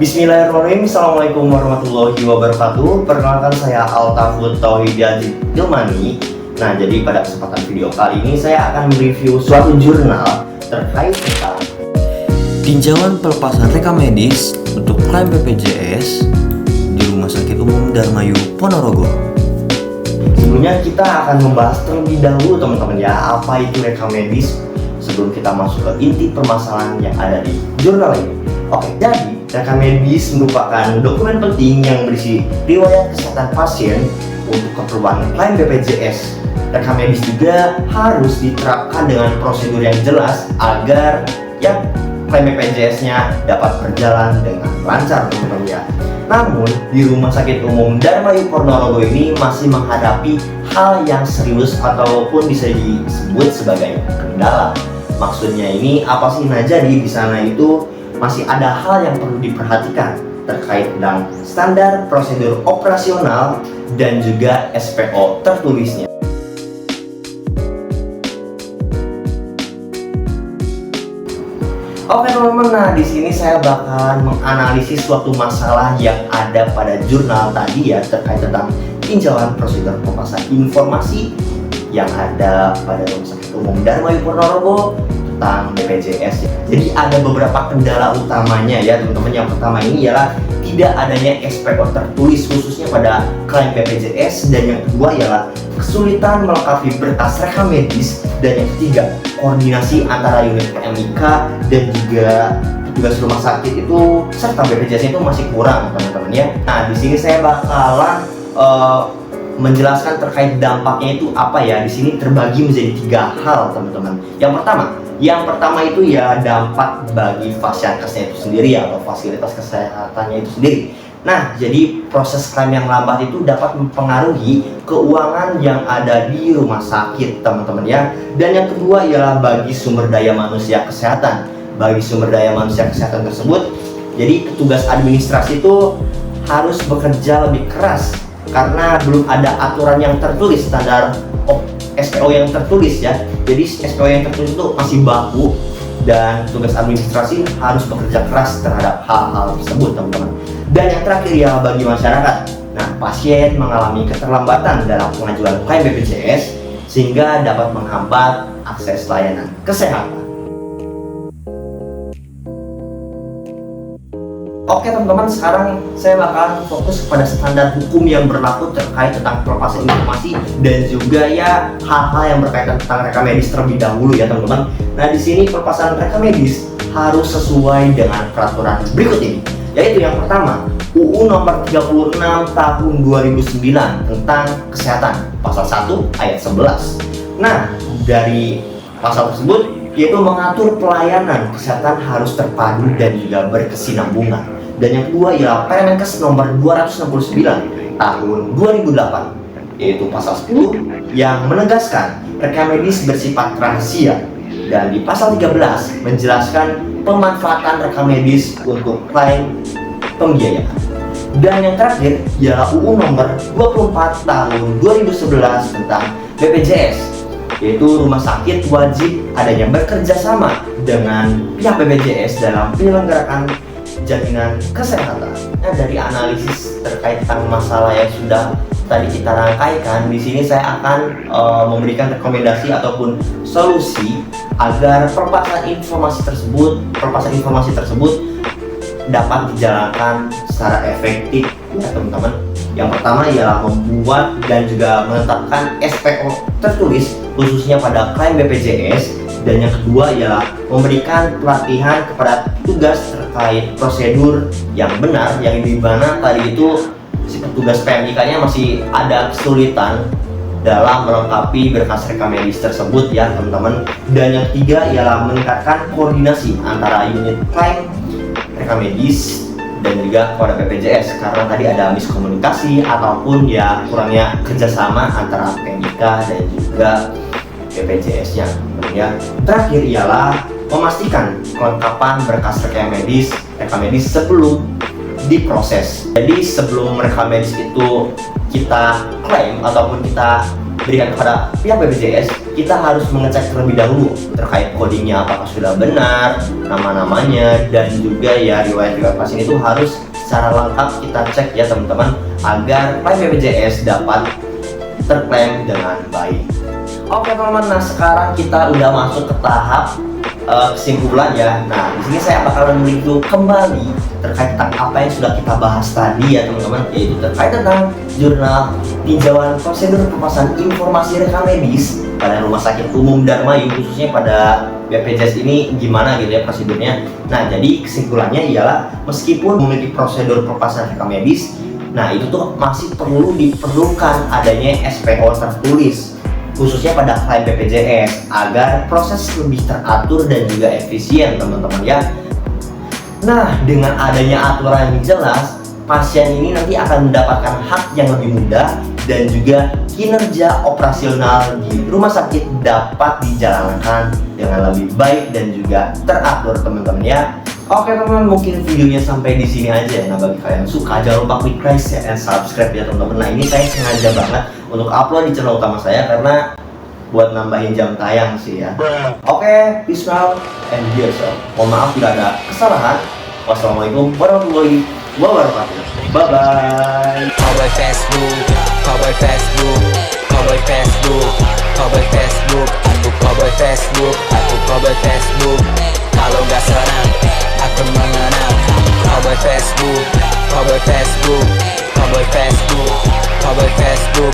Bismillahirrahmanirrahim. Assalamualaikum warahmatullahi wabarakatuh. Perkenalkan, saya Altafut Tauhid Ilmani. Nah, jadi pada kesempatan video kali ini saya akan mereview suatu jurnal terkait tentang tinjauan pelepasan rekam medis untuk klaim BPJS di Rumah Sakit Umum Darmayu Ponorogo. Sebelumnya kita akan membahas terlebih dahulu teman-teman ya, apa itu rekam medis sebelum kita masuk ke inti permasalahan yang ada di jurnal ini. Oke, jadi rekam medis merupakan dokumen penting yang berisi riwayat kesehatan pasien untuk keperluan klaim BPJS. Rekam medis juga harus diterapkan dengan prosedur yang jelas agar ya klaim BPJS-nya dapat berjalan dengan lancar teman-teman ya. Namun di Rumah Sakit Umum Darmayu Ponorogo ini masih menghadapi hal yang serius ataupun bisa disebut sebagai kendala. Maksudnya ini apa sih? Nah, jadi di sana itu masih ada hal yang perlu diperhatikan terkait dengan standar prosedur operasional dan juga SPO tertulisnya. Oke teman-teman, nah di sini saya bakalan menganalisis suatu masalah yang ada pada jurnal tadi ya, terkait tentang tinjauan prosedur pelepasan informasi yang ada pada Rumah Sakit Umum Darmayu Ponorogo tentang BPJS ya. Jadi ada beberapa kendala utamanya ya teman-teman. Yang pertama ini ialah tidak adanya SPO tertulis khususnya pada klaim BPJS, dan yang kedua ialah kesulitan melengkapi berkas rekam medis, dan yang ketiga koordinasi antara unit PMIK dan juga petugas rumah sakit itu serta BPJS itu masih kurang teman-teman ya. Nah di sini saya bakalan menjelaskan terkait dampaknya itu apa ya. Di sini terbagi menjadi 3 hal teman-teman. Yang pertama itu ya dampak bagi vaskesnya itu sendiri atau fasilitas kesehatannya itu sendiri. Nah, jadi proses klaim yang lambat itu dapat mempengaruhi keuangan yang ada di rumah sakit teman-teman ya. Dan yang kedua ialah bagi sumber daya manusia kesehatan. Bagi sumber daya manusia kesehatan tersebut, jadi petugas administrasi itu harus bekerja lebih keras karena belum ada aturan yang tertulis, standar SPO yang tertulis ya. Jadi SPO yang tertulis itu masih baku dan tugas administrasi harus bekerja keras terhadap hal-hal tersebut teman-teman. Dan yang terakhir ya bagi masyarakat. Nah, pasien mengalami keterlambatan dalam pengajuan klaim BPJS sehingga dapat menghambat akses layanan kesehatan. Oke teman-teman, sekarang saya bakalan fokus kepada standar hukum yang berlaku terkait tentang pelepasan informasi dan juga ya hal-hal yang berkaitan tentang rekam medis terlebih dahulu ya teman-teman. Nah di sini pelepasan rekam medis harus sesuai dengan peraturan berikut ini, yaitu yang pertama UU nomor 36 tahun 2009 tentang kesehatan pasal 1 ayat 11. Nah dari pasal tersebut yaitu mengatur pelayanan kesehatan harus terpadu dan juga berkesinambungan. Dan yang kedua ialah Permenkes nomor 269 tahun 2008, yaitu pasal 10 yang menegaskan rekam medis bersifat rahasia, dan di pasal 13 menjelaskan pemanfaatan rekam medis untuk klaim pembiayaan. Dan yang terakhir ialah UU nomor 24 tahun 2011 tentang BPJS, yaitu rumah sakit wajib adanya bekerja sama dengan pihak BPJS dalam penyelenggaraan jaminan kesehatan. Nah, dari analisis terkait tentang masalah yang sudah tadi kita rangkaikan, di sini saya akan memberikan rekomendasi ataupun solusi agar pelepasan informasi tersebut dapat dijalankan secara efektif ya teman-teman. Yang pertama ialah membuat dan juga menetapkan SPO tertulis khususnya pada klaim BPJS, dan yang kedua ialah memberikan pelatihan kepada petugas terkait prosedur yang benar, yang dimana tadi itu si petugas PMIK-nya masih ada kesulitan dalam melengkapi berkas rekam medis tersebut ya teman-teman. Dan yang ketiga ialah meningkatkan koordinasi antara unit klaim rekam medis dan juga kepada BPJS, karena tadi ada miskomunikasi ataupun ya kurangnya kerjasama antara PMIK dan juga BPJS-nya ya. Terakhir ialah memastikan kelengkapan berkas rekam medis sebelum diproses. Jadi sebelum rekam medis itu kita klaim ataupun kita diberikan kepada pihak BPJS, kita harus mengecek terlebih dahulu terkait codingnya apakah sudah benar, nama-namanya, dan juga ya riwayat-riwayat pasien itu harus secara lengkap kita cek ya teman-teman, agar klaim BPJS dapat terklaim dengan baik. Oke teman-teman, nah sekarang kita udah masuk ke tahap kesimpulan ya. Nah, di sini saya bakalan mereview kembali terkait tentang apa yang sudah kita bahas tadi ya teman-teman, yaitu terkait tentang jurnal tinjauan prosedur pelepasan informasi rekam medis pada Rumah Sakit Umum Darmayu, khususnya pada BPJS ini gimana gitu ya prosedurnya. Nah, jadi kesimpulannya ialah meskipun memiliki prosedur pelepasan rekam medis, nah itu tuh masih perlu diperlukan adanya SPO tertulis, khususnya pada klaim BPJS, agar proses lebih teratur dan juga efisien teman-teman ya. Nah, dengan adanya aturan yang jelas, pasien ini nanti akan mendapatkan hak yang lebih mudah dan juga kinerja operasional di rumah sakit dapat dijalankan dengan lebih baik dan juga teratur teman-teman ya. Oke teman-teman, mungkin videonya sampai di sini aja. Nah, bagi kalian yang suka jangan lupa klik like, share, and subscribe ya teman-teman. Nah, ini saya sengaja banget untuk upload di channel utama saya karena buat nambahin jam tayang sih ya. Oke, peace out and be yourself. Mohon maaf bila ada kesalahan. Wassalamualaikum warahmatullahi wabarakatuh. Bye bye. Cowboy Facebook, Cowboy Facebook, Cowboy Facebook, Cowboy Facebook, aku Cowboy Facebook, aku Cowboy Facebook. Kalau nggak serang, aku mengenal. Cowboy Facebook, Cowboy Facebook, Cowboy Facebook, Cowboy Facebook.